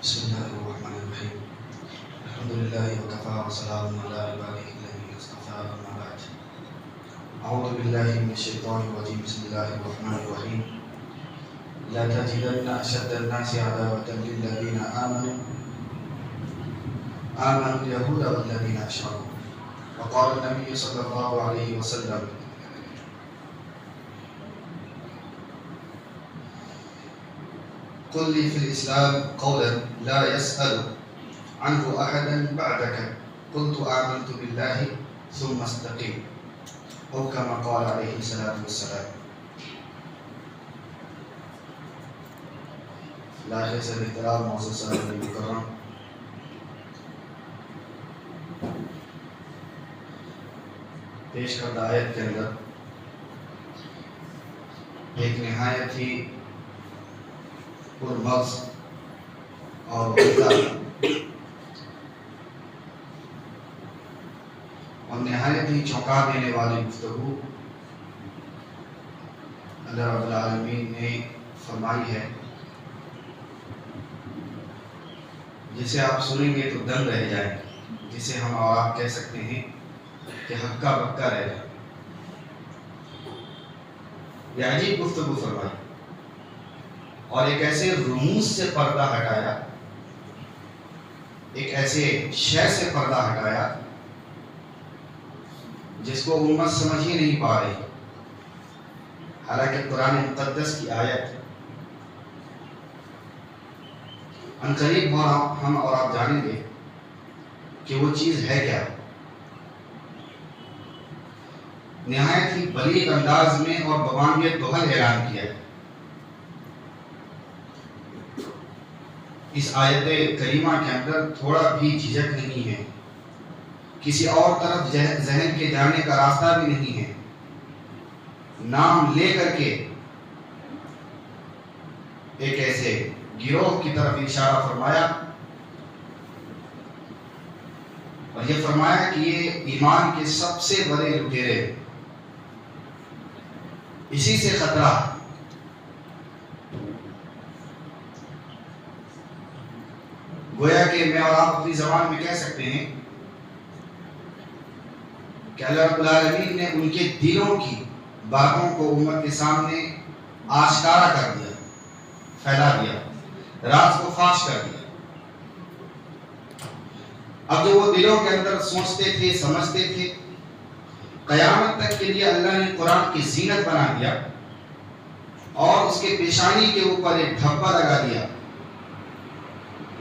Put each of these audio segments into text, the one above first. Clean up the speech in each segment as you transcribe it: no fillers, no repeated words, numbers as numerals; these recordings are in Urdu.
بسم الله الرحمن الرحيم. الحمد لله وكفى وسلام على عباده الذين اصطفى أما بعد. أعوذ بالله من الشيطان الرجيم. بسم الله الرحمن الرحيم. لا تجدن أشد الناس عداوة للذين آمنوا اليهود والذين أشركوا. وقال النبي صلى الله عليه وسلم: قل لي في الإسلام قولا لا يسأل عنه أحدا بعدك قلت آمنت بالله ثم استقيم، أو كما قال عليه الصلاة والسلام. لاحق سے احترام معزز صاحب مکرم، پیش کردہ آیت کے اندر ایک نہایت ہی پرمغز اور عمدہ اور نہایت ہی چونکا دینے والی گفتگو اللہ رب العالمین نے فرمائی ہے، جسے آپ سنیں گے تو دنگ رہ جائیں گے، جسے ہم اور آپ کہہ سکتے ہیں کہ ہکا بکا رہ جائیں۔ یہ عجیب گفتگو فرمائی اور ایک ایسے رموز سے پردہ ہٹایا، ایک ایسے شے سے پردہ ہٹایا جس کو امت سمجھ ہی نہیں پا رہی، حالانکہ قرآن مقدس کی آیت عنقریب ہم اور آپ جانیں گے کہ وہ چیز ہے کیا۔ نہایت ہی بلیغ انداز میں اور ببانگ دہل اعلان کیا ہے۔ اس آیت کریمہ کے اندر تھوڑا بھی جھجک نہیں ہے، کسی اور طرف ذہن کے جانے کا راستہ بھی نہیں ہے۔ نام لے کر کے ایک ایسے گروہ کی طرف اشارہ فرمایا اور یہ فرمایا کہ یہ ایمان کے سب سے بڑے لٹیرے، اسی سے خطرہ۔ گویا کہ میں اور آپ اپنی زبان میں کہہ سکتے ہیں کہ اللہ رب العالمین نے ان کے دلوں کی باتوں کو امت کے سامنے آشکارا کر دیا، پھیلا دیا، راز کو فاش کر دیا۔ اب جو وہ دلوں کے اندر سوچتے تھے، سمجھتے تھے، قیامت تک کے لیے اللہ نے قرآن کی زینت بنا دیا اور اس کے پیشانی کے اوپر ایک دھبا لگا دیا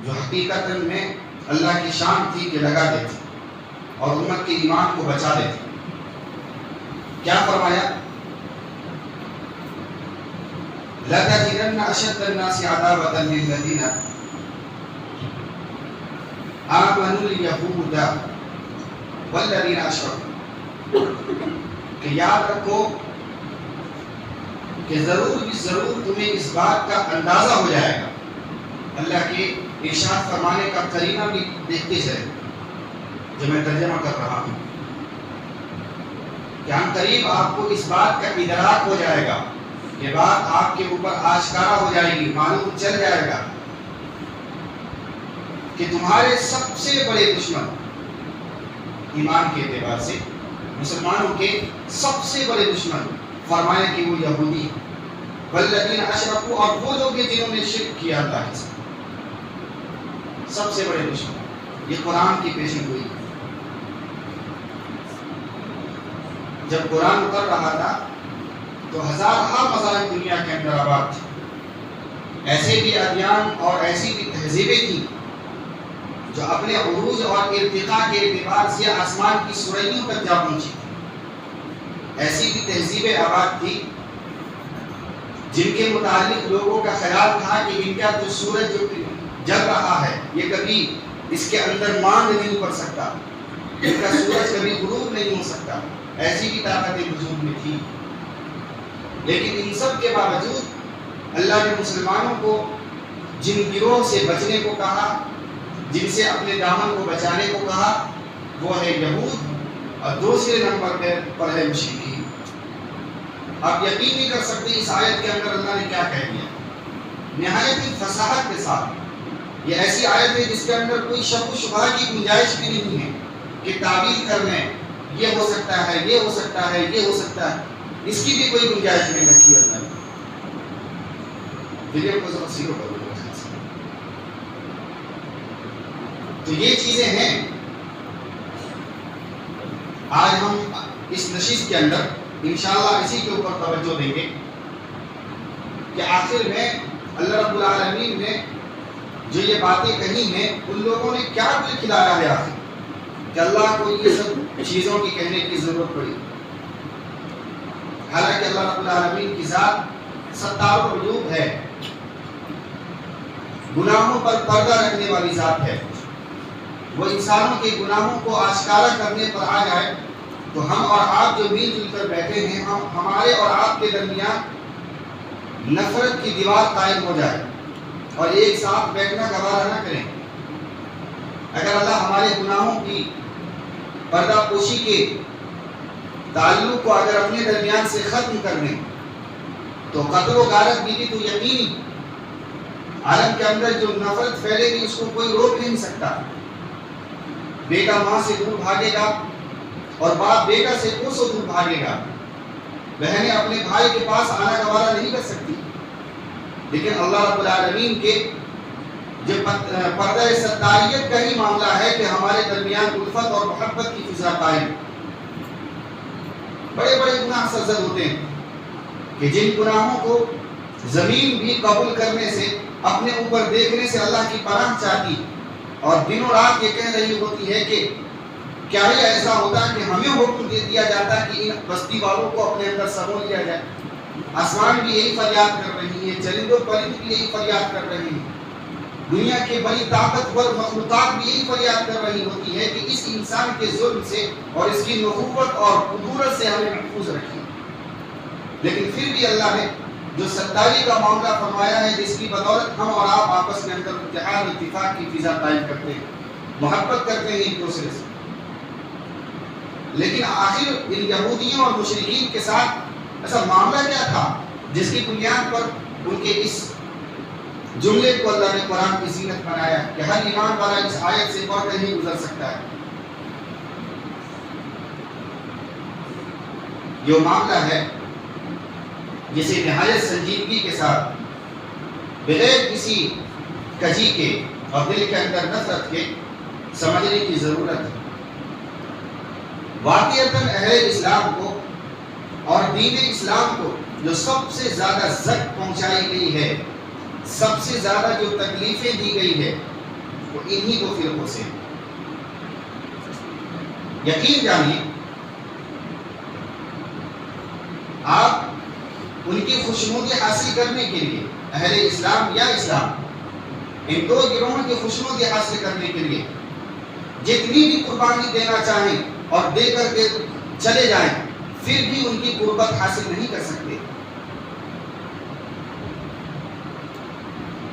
جو حقیقت میں اللہ کی شان تھی کہ لگا دیتی اور امت کے ایمان کو بچا دیتی۔ کیا فرمایا؟ لَتَجِدَنَّ أَشَدَّ النَّاسِ عَدَاوَةً لِلَّذِينَ آمَنُوا الْيَهُودَ وَالَّذِينَ أَشْرَكُوا۔ کہ یاد رکھو کہ ضرور تمہیں اس بات کا اندازہ ہو جائے گا۔ اللہ کے ارشاد فرمانے کا قرینہ بھی دیکھتے چلیں جو میں ترجمہ کر رہا ہوں کہ ہم قریب آپ کو اس بات کا ادراک ہو جائے گا، یہ بات آپ کے اوپر آشکارا ہو جائے گی، معلوم چل جائے گا کہ تمہارے سب سے بڑے دشمن ایمان کے اعتبار سے مسلمانوں کے سب سے بڑے دشمن فرمایا کہ وہ یہودی والذین اشرکوا، اور وہ لوگ جنہوں نے شرک کیا اللہ کے ساتھ، سب سے بڑے دشمن۔ یہ قرآن کی پیشن گوئی ہے۔ جب قرآن اتر رہا تھا تو ہزارہ مذاہب دنیا کے اندر آباد تھے، ایسے بھی ادیان اور ایسی بھی تہذیبیں تھیں جو اپنے عروج اور ارتقاء کے اعتبار سے آسمان کی سرائیوں تک جا پہنچی تھی۔ ایسی بھی تہذیبیں آباد تھی جن کے متعلق لوگوں کا خیال تھا کہ ان کا جو سورج جو جل رہا ہے یہ کبھی اس کے اندر ماند نہیں پڑ سکتا، ان کا سورج کبھی غروب نہیں ہو سکتا۔ ایسی بھی طاقتیں وجود میں تھی، لیکن ان سب کے باوجود اللہ نے مسلمانوں کو جن گروہ سے بچنے کو کہا، جن سے اپنے دامن کو بچانے کو کہا، وہ ہے یہود اور دوسرے نمبر پر ہے مشرکین۔ آپ یقین نہیں کر سکتے اس آیت کے اندر اللہ نے کیا کہہ دیا، نہایت ہی فصاحت کے ساتھ یہ ایسی آیت ہے جس کے اندر کوئی شک و شبہ کی گنجائش بھی نہیں ہے کہ تعویل کر لیں یہ ہو سکتا ہے، یہ ہو سکتا ہے، یہ ہو سکتا ہے، اس کی بھی کوئی گنجائش نہیں رکھی اللہ نے۔ ویڈیو کو ذرا زیرو کر دو۔ تو یہ چیزیں ہیں۔ آج ہم اس نشست کے اندر انشاءاللہ اسی کے اوپر توجہ دیں گے کہ آخر میں اللہ رب العالمین نے جو یہ باتیں کہی ہیں ان لوگوں نے کیا دل کھلایا ہے آخر کہ اللہ کو یہ سب چیزوں کی کہنے کی ضرورت پڑی۔ حالانکہ اللہ رب العالمین کی ذات ستار العیوب ہے، گناہوں پر پردہ رکھنے والی ذات ہے۔ وہ انسانوں کے گناہوں کو آشکارا کرنے پر آ جائے تو ہم اور آپ جو مل جل کر بیٹھے ہیں، ہمارے اور آپ کے درمیان نفرت کی دیوار قائم ہو جائے اور ایک ساتھ بیٹھنا گوارا نہ کریں۔ اگر اللہ ہمارے گناہوں کی پردہ پوشی کے تعلق کو اگر اپنے درمیان سے ختم کر دیں تو قتل و غارت بھی تو یقینی عالم کے اندر جو نفرت پھیلے گی اس کو کوئی روک نہیں سکتا۔ بیٹا ماں سے دور بھاگے گا اور باپ بیٹا سے کوسوں دور بھاگے گا، بہنیں اپنے بھائی کے پاس آنا گوارا نہیں کر سکتی، لیکن اللہ رب العالمین کے جو پردہ ستاریت کا ہی معاملہ ہے کہ ہمارے درمیان الفت اور محبت کی فضا قائم۔ بڑے بڑے گناہ سرزد ہوتے ہیں کہ جن گناہوں کو زمین بھی قبول کرنے سے، اپنے اوپر دیکھنے سے اللہ کی پناہ چاہتی اور دن و رات یہ کہہ رہی ہوتی ہے کہ کیا ہی ایسا ہوتا کہ ہمیں حکم دے دیا جاتا کہ ان بستی والوں کو اپنے اندر سمو لیا جائے۔ آسمان بھی یہی فریاد کر رہی ہے، چرند و پرند بھی یہی فریاد کر رہی ہیں، دنیا کے بڑی طاقتور مخلوقات بھی یہی فریاد کر رہی ہوتی ہے کہ اس انسان کے ظلم سے اور اس کی نخوت اور قدورت سے ہمیں محفوظ رکھیں۔ لیکن پھر بھی اللہ نے جو ستاری کا معاملہ فرمایا ہے، جس کی بدولت ہم اور آپ آپس میں اندر اتحاد اتفاق کی فضا قائم کرتے ہیں، محبت کرتے ہیں ایک دوسرے سے، لیکن آخر ان یہودیوں اور مشرکین کے ساتھ ایسا معاملہ کیا تھا جس کی بنیاد پر ان کے اس جملے کو اللہ نے قرآن کی زینت بنایا کہ ہر ایمان والا اس آیت سے بڑھ کر ہی گزر سکتا ہے۔ یہ معاملہ ہے جسے نہایت سنجیدگی کے ساتھ بغیر کسی کجی کے اور دل کے اندر نفرت کے سمجھنے کی ضرورت ہے۔ واقعتاً اہل اسلام کو اور دین اسلام کو جو سب سے زیادہ زد پہنچائی گئی ہے، سب سے زیادہ جو تکلیفیں دی گئی ہے، وہ انہی کو فرقوں سے۔ یقین جانیے آپ ان کی خوشنودی حاصل کرنے کے لیے، اہل اسلام یا اسلام، ان دو گروہوں کی خوشنودی حاصل کرنے کے لیے جتنی بھی قربانی دینا چاہیں اور دے کر کے چلے جائیں، پھر بھی ان کی قربت حاصل نہیں کر سکتے۔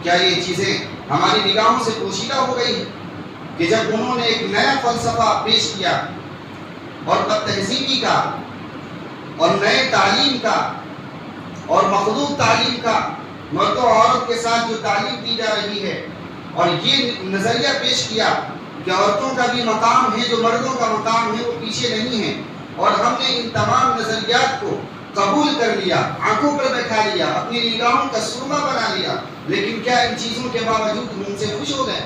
کیا یہ چیزیں ہماری نگاہوں سے پوشیدہ ہو گئی ہیں کہ جب انہوں نے ایک نیا فلسفہ پیش کیا اور بد تہذیبی کا اور نئے تعلیم کا اور مخلوط تعلیم کا، مرد و عورت کے ساتھ جو تعلیم دی جا رہی ہے، اور یہ نظریہ پیش کیا کہ عورتوں کا بھی مقام ہے جو مردوں کا مقام ہے، وہ پیچھے نہیں ہے، اور ہم نے ان تمام نظریات کو قبول کر لیا، آنکھوں پر بیٹھا لیا، اپنی نگاہوں کا سرما بنا لیا، لیکن کیا ان چیزوں کے باوجود ہم ان سے خوش ہو گئے؟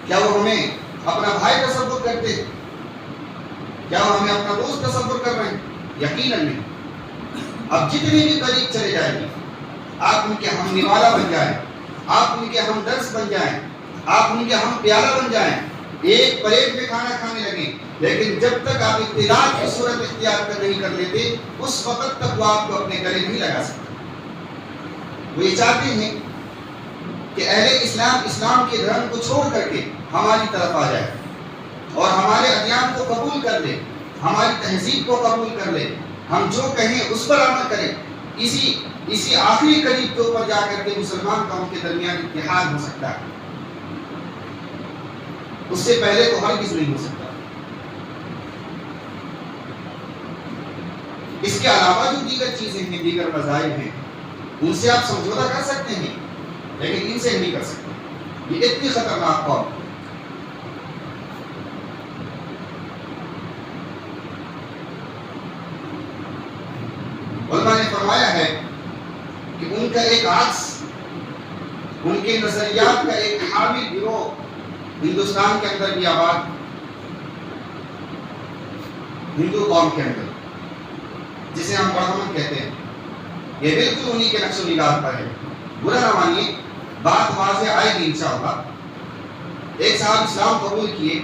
کیا وہ ہمیں اپنا بھائی تصور کرتے ہیں؟ کیا وہ ہمیں اپنا دوست تصور کر رہے ہیں؟ یقیناً نہیں۔ اب جتنے بھی قریب چلے جائیں گے، آپ ان کے ہم نوالا بن جائیں، آپ ان کے ہم درس بن جائیں، آپ ان کے ہم پیالہ بن جائیں، ایک پلیٹ میں کھانا کھانے لگیں، لیکن جب تک آپ ابتداء کی صورت اختیار کر نہیں کر لیتے، اس وقت تک وہ آپ کو اپنے گلے نہیں لگا سکتے۔ وہ یہ چاہتے ہیں کہ اہل اسلام اسلام کے دھرم کو چھوڑ کر کے ہماری طرف آ جائے اور ہمارے ادیان کو قبول کر لے، ہماری تہذیب کو قبول کر لے، ہم جو کہیں اس پر عمل کریں۔ اسی آخری قریب کے اوپر جا کر کے مسلمان قوم کے درمیان اتحاد ہو سکتا ہے، اس سے پہلے تو ہرگز نہیں ہو سکتا۔ اس کے علاوہ جو دیگر چیزیں ہیں، دیگر مذاہب ہیں، ان سے آپ سمجھوتا کر سکتے ہیں، لیکن ان سے نہیں کر سکتے. یہ اتنی خطرناک قوم. علماء نے فرمایا ہے کہ ان کا ایک عکس، ان کے نظریات کا ایک حاوی گروہ ہندوستان کے اندر بھی آباد، ہندو قوم کے اندر، جسے ہم برہمن کہتے ہیں. یہ بالکل انہی کے نقش و نگار پر ہے. برا نہ مانیے، بات واضح آئے گی انشاءاللہ. ایک صاحب اسلام قبول کیے،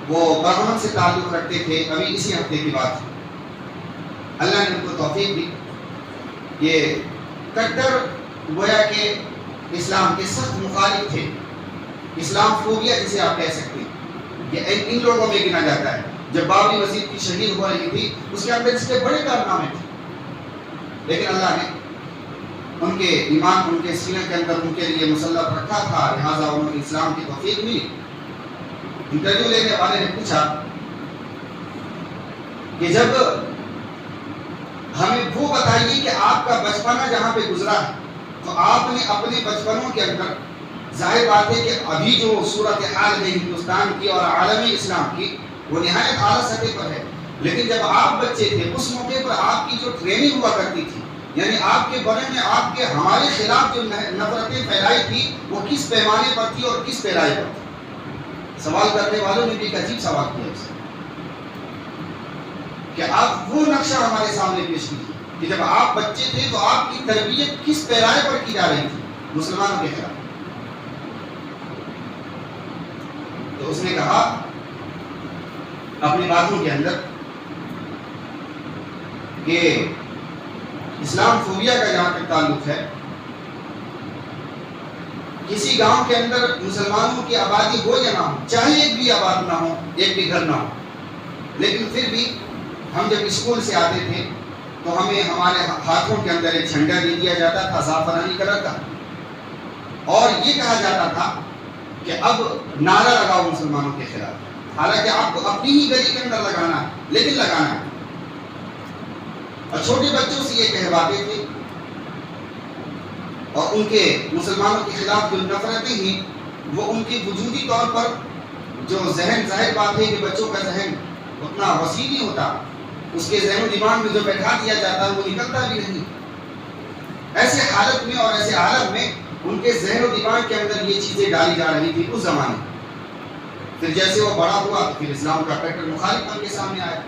وہ برہمن سے تعلق رکھتے تھے. ابھی اسی ہفتے کی بات ہے. اللہ نے ان کو توفیق دی. یہ کٹر گویا کہ اسلام کے سخت مخالف تھے. اسلام فوبیا جسے آپ کہہ سکتے ہیں، یہ ان لوگوں میں گنا جاتا ہے. جب بابری مسجد کی شہید ہو رہی تھی، اس کے اندر اس کے بڑے کارنامے تھے، لیکن اللہ نے ان کے ایمان، ان کے سینے کے اندر ان کے لیے مسلط رکھا تھا، لہٰذا انہوں نے اسلام کی توفیق ملی. انٹرویو لینے والے نے پوچھا کہ جب ہمیں وہ بتائیے کہ آپ کا بچپنا جہاں پہ گزرا ہے، تو آپ نے اپنے بچپنوں کے اندر، ظاہر بات ہے کہ ابھی جو صورتحال ہے ہندوستان کی اور عالمی اسلام کی، وہ نہایت اعلیٰ سطح پر ہے. لیکن جب آپ بچے تھے، اس موقع پر آپ کی جو ٹریننگ ہوا کرتی تھی، یعنی آپ کے بارے میں آپ کے ہمارے خلاف جو نفرتیں پھیلائی تھی، وہ کس پیمانے پر تھی اور کس پیرائی پر تھی؟ سوال کرنے والوں نے بھی ایک عجیب سوال کیا اس کہ آپ وہ نقشہ ہمارے سامنے پیش کیجیے کہ جب آپ بچے تھے تو آپ کی تربیت کس پیرائے پر کی جا رہی تھی مسلمانوں کے خلاف. تو اس نے کہا اپنی باتوں کے اندر کہ اسلام فوبیا کا جہاں تک تعلق ہے، کسی گاؤں کے اندر مسلمانوں کی آبادی ہو یا نہ ہو، چاہے ایک بھی آباد نہ ہو، ایک بھی گھر نہ ہو، لیکن پھر بھی ہم جب اسکول سے آتے تھے تو ہمیں ہمارے ہاتھوں کے اندر ایک جھنڈا دے دیا جاتا تھا زعفرانی کلر کا، اور یہ کہا جاتا تھا کہ اب نعرہ لگاؤ مسلمانوں کے خلاف. حالانکہ آپ کو اپنی ہی گلی کے اندر لگانا ہے، لیکن لگانا ہے. اور چھوٹے بچوں سے یہ کہواتے تھے، اور ان کے مسلمانوں کے خلاف جو نفرتیں ہیں وہ ان کی وجودی طور پر جو ذہن، ظاہر بات ہے کہ بچوں کا ذہن اتنا وسیع نہیں ہوتا، اس کے ذہن و دماغ میں جو بیٹھا دیا جاتا ہے وہ نکلتا بھی نہیں. ایسے حالت میں اور ایسے عالم میں ان کے ذہن و دماغ کے اندر یہ چیزیں ڈالی جا رہی تھی اس زمانے. پھر جیسے وہ بڑا ہوا تو پھر اسلام کا کٹر مخالف بن کے سامنے آیا.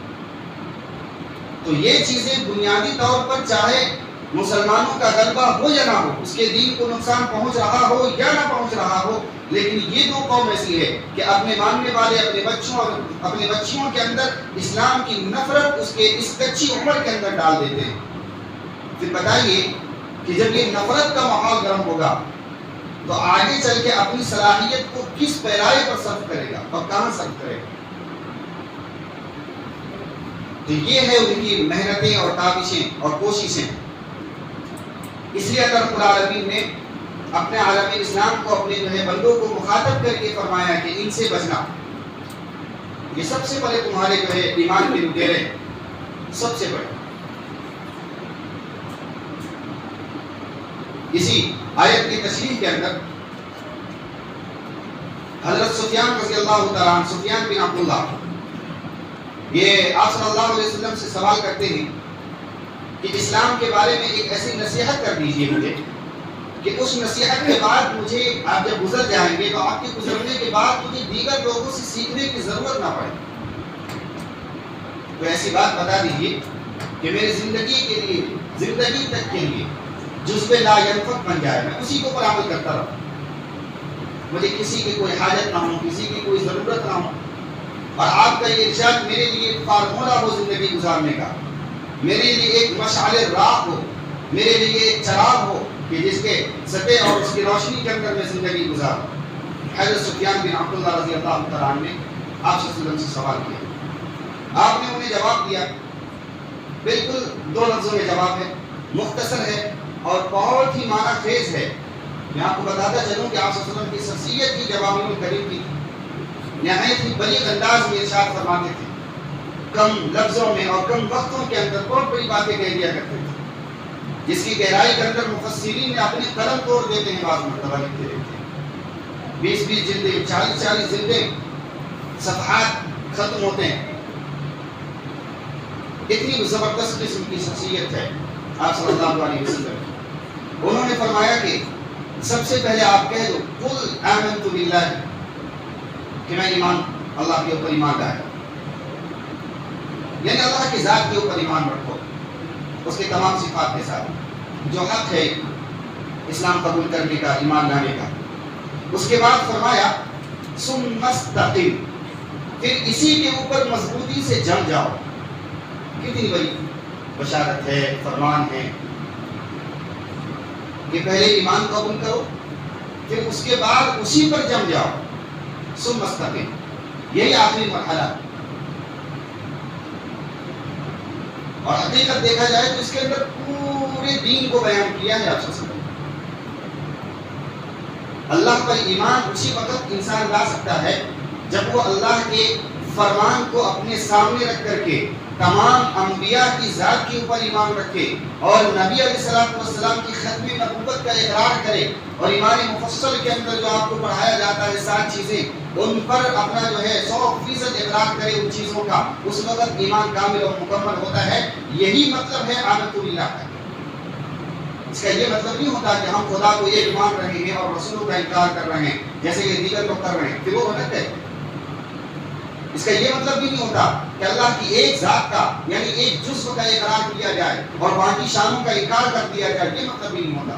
تو یہ چیزیں بنیادی طور پر چاہے مسلمانوں کا غلبہ ہو یا نہ ہو، اس کے دین کو نقصان پہنچ رہا ہو یا نہ پہنچ رہا ہو، لیکن یہ دو قوم ایسی ہے کہ اپنے ماننے والے اپنے بچوں اور اپنے بچیوں کے اندر اسلام کی نفرت اس کے اس کچی عمر کے اندر ڈال دیتے ہیں. پھر بتائیے کہ جب یہ نفرت کا ماحول گرم ہوگا تو آگے چل کے اپنی صلاحیت کو کس پیرائے پر صرف کرے گا اور کہاں صرف کرے گا؟ تو یہ ہے ان کی محنتیں اور کاوشیں اور کوششیں. اس لیے اللہ رب العالمین نے اپنے عالم اسلام کو، اپنے جو ہے بندوں کو مخاطب کر کے فرمایا کہ ان سے بچنا. یہ سب سے بڑے تمہارے جو ہے ایمان کے لٹیرے، سب سے بڑے. اسی آیت کی تشریح کے اندر حضرت سفیان رضی اللہ تعالیٰ عنہ، سفیان بن عبداللہ، یہ آپ صلی اللہ علیہ وسلم سے سوال کرتے ہیں کہ اسلام کے بارے میں ایک ایسی نصیحت کر دیجئے مجھے کہ اس نصیحت کے بعد مجھے، آپ جب گزر جائیں گے تو آپ کے گزرنے کے بعد مجھے دیگر لوگوں سے سیکھنے کی ضرورت نہ پڑے. تو ایسی بات بتا دیجئے کہ میری زندگی کے لیے، زندگی تک کے لیے جزو لا ینفق بن جائے، میں اسی کو پر عمل کرتا رہوں، مجھے کسی کی کوئی حاجت نہ ہو، کسی کی کوئی ضرورت نہ ہو، اور آپ کا یہ ارشاد میرے لیے فارمولہ ہو زندگی گزارنے کا، میرے لیے ایک مشعل راہ ہو، میرے لیے ایک چراغ ہو کہ جس کے سطح اور اس کی روشنی کے اندر میں زندگی گزاروں. حضرت سفیان بن عبداللہ رضی اللہ تعالیٰ عنہ نے آپ صلی اللہ علیہ وسلم سے سوال کیا. آپ نے انہیں جواب دیا، بالکل 2 لفظوں میں جواب ہے، مختصر ہے اور بہت ہی معنی خیز ہے. میں آپ کو بتاتا چلوں کہ آپ صلی اللہ علیہ وسلم کی شخصیت کی جوامع الکلم کی نہایت ہی بلیغ انداز میں ارشاد فرماتے تھے، کم لفظوں میں اور کم وقتوں کے اندر بہت بڑی باتیں کہہ دیا کرتے تھے. جس کی گہرائی کے اندر مفسرین نے اپنے قلم توڑ دیتے ہیں، بعض مرتبہ لکھتے رہتے ہیں 20 جلدیں، 40 جلدیں، صفحات ختم ہوتے ہیں. اتنی زبردست قسم کی شخصیت ہے آپ صلی اللہ علیہ وسلم. انہوں نے فرمایا کہ سب سے پہلے آپ کہہ دو قل آمنت باللہ، کہ میں ایمان اللہ کے اوپر ایمان لایا، یعنی اللہ کی ذات کے اوپر ایمان رکھو، اس کے تمام صفات کے ساتھ، جو حق ہے اسلام قبول کرنے کا، ایمان لانے کا. اس کے بعد فرمایا ثم استقم، پھر اسی کے اوپر مضبوطی سے جم جاؤ. کتنی بڑی بشارت ہے، فرمان ہے کہ پہلے ایمان قبول کرو، پھر اس کے بعد اسی پر جم جاؤ. ثم استقم، یہی آخری مرحلہ. اور حقیقت دیکھا جائے تو اس کے اندر پورے دین کو بیان کیا ہے. آپ سے اللہ پر ایمان اسی وقت انسان لا سکتا ہے جب وہ اللہ کے فرمان کو اپنے سامنے رکھ کر کے تمام انبیاء کی ذات کے اوپر ایمان رکھے، اور نبی علیہ السلام کی ختم نبوت کا اقرار کرے، اور ایمان مفصل کے اندر جو آپ کو پڑھایا جاتا ہے 7 چیزیں، ان پر اپنا جو ہے 100% اقرار کرے ان چیزوں کا. اس وقت ایمان کامل اور مکمل ہوتا ہے. یہی مطلب ہے آمنت باللہ کا. اس کا یہ مطلب نہیں ہوتا کہ ہم خدا کو ایک مان رہے ہیں اور رسولوں کا انکار کر رہے ہیں جیسے کہ دیگر لوگ کر رہے ہیں، پھر وہ غلط ہے. اس کا یہ مطلب بھی نہیں ہوتا کہ اللہ کی ایک ذات کا یعنی ایک جزو کا اقرار کیا جائے اور باقی شانوں کا انکار کر دیا جائے، یہ مطلب بھی نہیں ہوتا.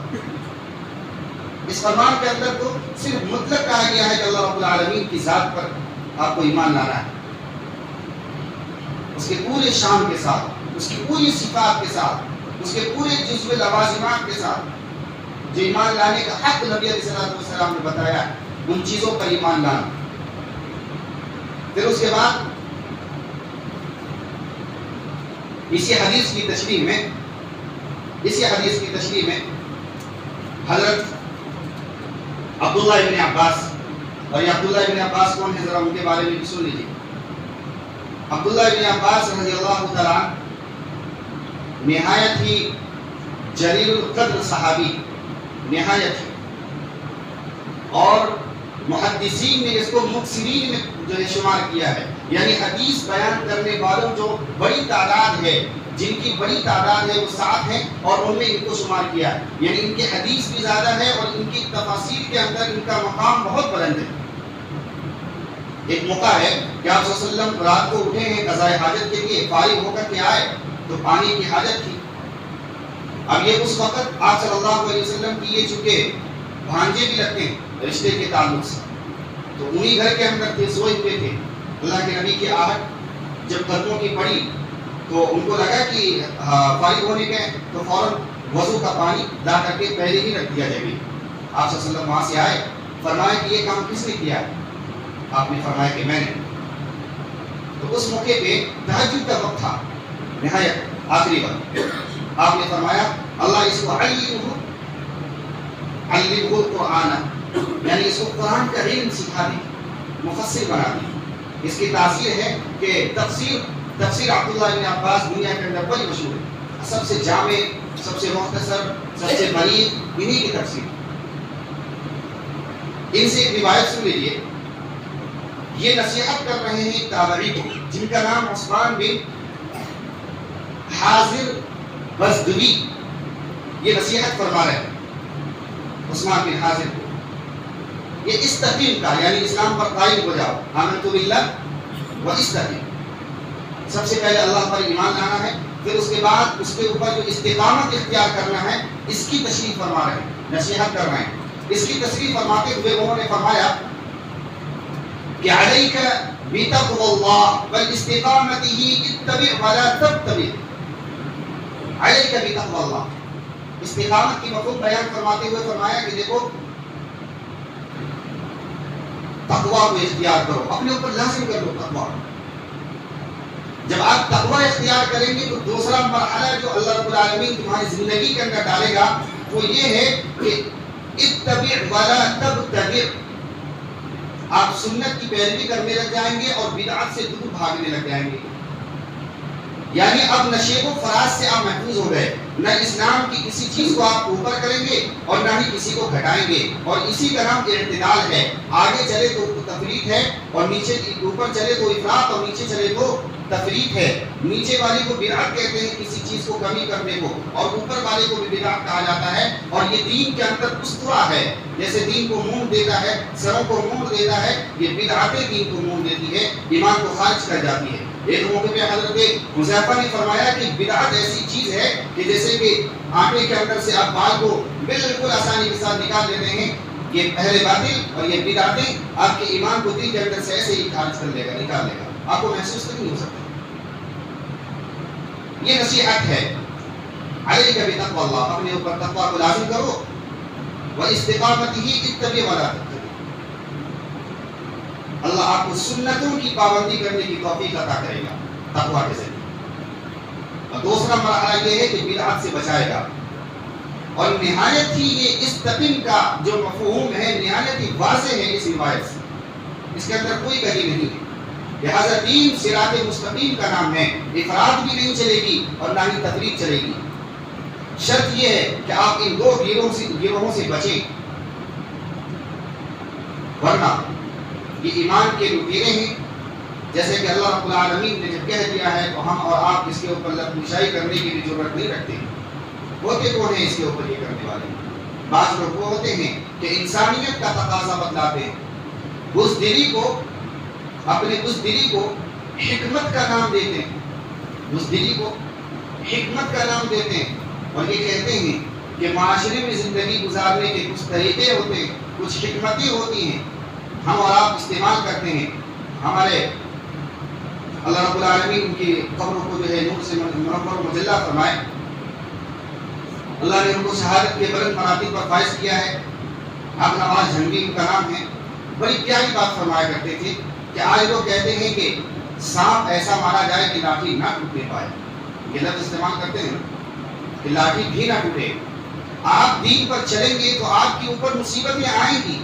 اس فرمان کے اندر تو صرف مطلق کہا گیا ہے کہ اللہ رب العالمین کی ذات پر آپ کو ایمان لانا ہے، اس کے پورے شان کے ساتھ، اس کی پوری صفات کے ساتھ، اس کے پورے جزو لوازمات کے ساتھ. جو ایمان لانے کا حق نبی علیہ السلام نے بتایا ان چیزوں پر ایمان لانا. پھر اس کے بعد اسی حدیث کی تشریح میں حضرت عبداللہ ابن عباس، اور یہ عبداللہ ابن عباس کون ہے ذرا ان کے بارے میں بھی سن لیجیے. عبداللہ ابن عباس رضی اللہ تعالیٰ نہایت ہی جلیل القدر صحابی، نہایت ہی، اور محدثین نے اس کو مکثرین میں جو ہے شمار کیا ہے، یعنی حدیث بیان کرنے والوں جو بڑی تعداد ہے، جن کی بڑی تعداد ہے وہ 7 ہیں، اور ان میں ان کو شمار کیا ہے. یعنی ان کی حدیث بھی زیادہ ہے اور ان کی تفاسیر کے اندر ان کا مقام بہت بلند ہے. ایک موقع ہے کہ آپ صلی اللہ علیہ وسلم رات کو اٹھے ہیں قضاء حاجت کے لیے، فارغ ہو کر کے آئے تو پانی کی حاجت تھی. اب یہ اس وقت آپ صلی اللہ علیہ وسلم کی یہ چونکہ بھانجے بھی لگتے ہیں رشتے کے تعلق سے، تو انہی گھر کے اندر تھے، سوئے ہوئے تھے. اللہ کے نبی کی آہٹ جب قدموں کی پڑی تو ان کو لگا کہ فارغ ہونے کے تو فوراً وضو کا پانی لا کر کے پہلے ہی رکھ دیا جائے. آپ صلی اللہ علیہ وسلم وہاں سے آئے، فرمایا کہ یہ کام کس نے کیا؟ آپ نے فرمایا کہ میں نے. تو اس موقع پہ تہجد کا وقت تھا، نہایت آخری وقت. آپ نے فرمایا اللہ اس کو علمہ القرآن، یعنی اس کو قرآن کا علم سکھا دی، مفسر بنا دی. اس کی تاثیر ہے کہ تفسیر عبداللہ ابن عباس دنیا کے اندر بڑی مشہور ہے. سب سے جامع، سب سے مختصر، سب سے بریت انہی کی تفسیر. ان سے ایک روایت سن لیجیے. یہ نصیحت کر رہے ہیں تابعی کو جن کا نام عثمان بن حاضر بزدوی، یہ نصیحت فرما رہے ہیں عثمان بن حاضر کو. یہ استقیم کا یعنی اسلام پر قائم ہو جاؤ، آمنت باللہ و استقیم. سب سے پہلے اللہ پر ایمان لانا ہے، پھر اس کے بعد اس کے اوپر جو استقامت اختیار کرنا ہے اس کی تشریح فرما رہے ہیں، نصیحت کر رہے ہیں. اس کی تشریح فرماتے ہوئے انہوں نے فرمایا کہ علیک بتقوی اللہ والاستقامتہ اتبع ولا تتبع. علیک بتقوی اللہ، استقامت کی مفہوم بیان فرماتے ہوئے فرمایا کہ دیکھو تقوی کو اختیار کرو، اپنے اوپر لازم کر لو تقوی. جب آپ تقوی اختیار کریں گے تو دوسرا مرحلہ جو اللہ رب العالمین تمہاری زندگی کے اندر ڈالے گا وہ یہ ہے کہ اتبع ولا تبتدع. آپ سنت کی پیروی کرنے لگ جائیں گے اور بدعت سے دور بھاگنے لگ جائیں گے. یعنی اب نہ شیب و فراز سے آپ محفوظ ہو گئے، نہ اسلام کی کسی چیز کو آپ اوپر کریں گے اور نہ ہی کسی کو گھٹائیں گے، اور اسی کا نام اعتدال ہے۔ آگے چلے تو تفریط ہے، اور نیچے اوپر چلے تو افراط، اور نیچے چلے تو تفریط ہے۔ نیچے والے کو بدعت کہتے ہیں کسی چیز کو کمی کرنے کو، اور اوپر والے کو بھی بدعت کہا جاتا ہے، اور یہ دین کے اندر اسطورہ ہے۔ جیسے دین کو مونڈ دیتا ہے، سروں کو مونڈ دیتا ہے، یہ بدعتیں دین کو مونڈ دیتی ہے، ایمان کو خارج کر جاتی ہے۔ ایک موقع پہ حضرت حذیفہ نے فرمایا کہ بدعت ایسی چیز ہے کہ جیسے کہ آٹے کے اندر سے آپ بال کو بالکل آسانی کے ساتھ نکال لیتے ہیں، یہ پہلے باطل اور یہ بدعتیں آپ کے ایمان کو دل کے اندر سے ایسے ہی خارج کر لے گا، نکال لے گا، آپ کو محسوس نہیں ہو سکتا۔ یہ نصیحت ہے، علیک بتقوی اللہ، اپنے اوپر تقوی کو لازم کرو، واستقامتہ اتبع ولا تبتغ، اللہ آپ کو سنتوں کی پابندی کرنے کی توفیق عطا کرے گا تقوی کے ذریعے۔ اور دوسرا مرحلہ یہ ہے کہ بدعت سے بچائے گا، اور نہایت ہی یہ استقیم کا جو مفہوم ہے نہایت ہی واضح ہے اس روایت سے، اس کے اندر کوئی کمی نہیں ہے۔ لہذا دین صراط مستقیم کا نام ہے، افراط بھی نہیں چلے گی اور نہ ہی تفریط چلے گی۔ شرط یہ ہے کہ آپ ان دو گروہوں سے بچیں، ورنہ یہ ایمان کے لٹیرے ہیں۔ جیسے کہ اللہ رب العالمین نے جب کہہ دیا ہے تو ہم اور آپ اس کے اوپر لفظائی کرنے کی بھی ضرورت نہیں رکھتے۔ ہوتے کون ہیں اس کے اوپر یہ کرنے والے؟ بعض لوگ وہ ہوتے ہیں کہ انسانیت کا تقاضا بتلاتے ہیں، بزدلی کو، اپنے بزدلی کو حکمت کا نام دیتے ہیں، بزدلی کو حکمت کا نام دیتے ہیں، اور یہ کہتے ہیں کہ معاشرے میں زندگی گزارنے کے کچھ طریقے ہوتے ہیں، کچھ حکمتیں ہوتی ہیں، ہم اور آپ استعمال کرتے ہیں۔ ہمارے اللہ رب العالمین ان کی قبروں کو جو ہے نور سے منور و مجلہ فرمائے، اللہ نے ان کو شہادت کے بلند مراتب پر فائز کیا ہے۔ اب نواز جھنگی ان کا نام ہے، بڑی پیاری بات فرمایا کرتے تھے کہ آج لوگ کہتے ہیں کہ سانپ ایسا مارا جائے کہ لاٹھی نہ ٹوٹنے پائے، یہ لفظ استعمال کرتے ہیں کہ لاٹھی بھی نہ ٹوٹے۔ آپ دین پر چلیں گے تو آپ کے اوپر مصیبتیں آئیں گی،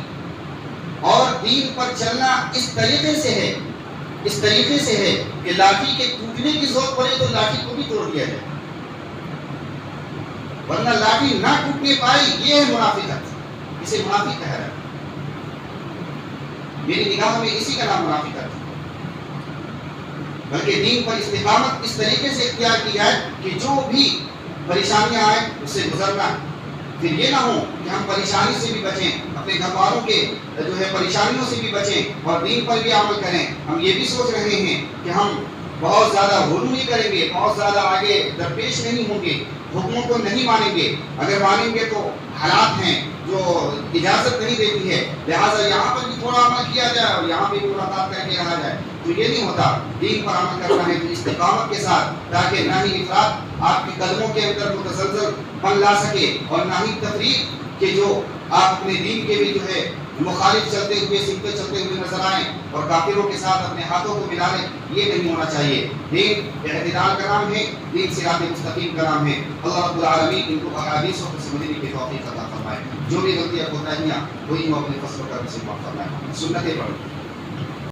اور دین پر چلنا اس طریقے سے ہے، اس طریقے سے ہے کہ لاٹھی کے ٹوٹنے کی ضرورت پڑے تو لاٹھی کو بھی توڑ دیا جائے، ورنہ لاٹھی نہ ٹوٹنے پائے، یہ ہے منافقت، اسے منافق کہہ رہا ہے۔ میری نگاہ میں اسی کا نام منافقت ہے۔ بلکہ دین پر استقامت اس طریقے سے اختیار کی جائے کہ جو بھی پریشانیاں آئیں اس سے گزرنا ہے، پھر یہ نہ ہو کہ ہم پریشانی سے بھی بچیں، اپنے گھر والوں کے جو ہے پریشانیوں سے بھی بچیں اور دین پر بھی عمل کریں۔ ہم یہ بھی سوچ رہے ہیں کہ ہم بہت زیادہ غلو نہیں کریں گے، بہت زیادہ آگے درپیش نہیں ہوں گے، حکموں کو نہیں مانیں گے، اگر مانیں گے تو حالات ہیں جو اجازت نہیں دیتی ہے، لہٰذا یہاں پر بھی تھوڑا عمل کیا جائے اور یہاں بھی ملاقات کر کے رہا جائے، تو یہ نہیں ہوتا۔ دین پر عمل کرنا ہے تو استقامت کے ساتھ، تاکہ نہ ہی افراط آپ کے قدموں کے اندر متزلزل پن لا سکے اور نہ ہی تفریق کہ جو آپ اپنے دین کے بھی جو ہے مخالف چلتے ہوئے، سیکھتے چلتے ہوئے نظر آئیں اور کافروں کے ساتھ اپنے ہاتھوں کو ملا لیں، یہ نہیں ہونا چاہیے۔ دین اعتدال کا نام ہے، دین صراط مستقیم کا نام ہے۔ اللہ رب العالمین ان کو احادیث کو سمجھنے کی توفیق عطا فرمائے، جو بھی غلطیاں کوتاہیاں ہوئی وہ اپنے فضل و کرم سے معاف فرمائے۔ سنتیں پڑھیں۔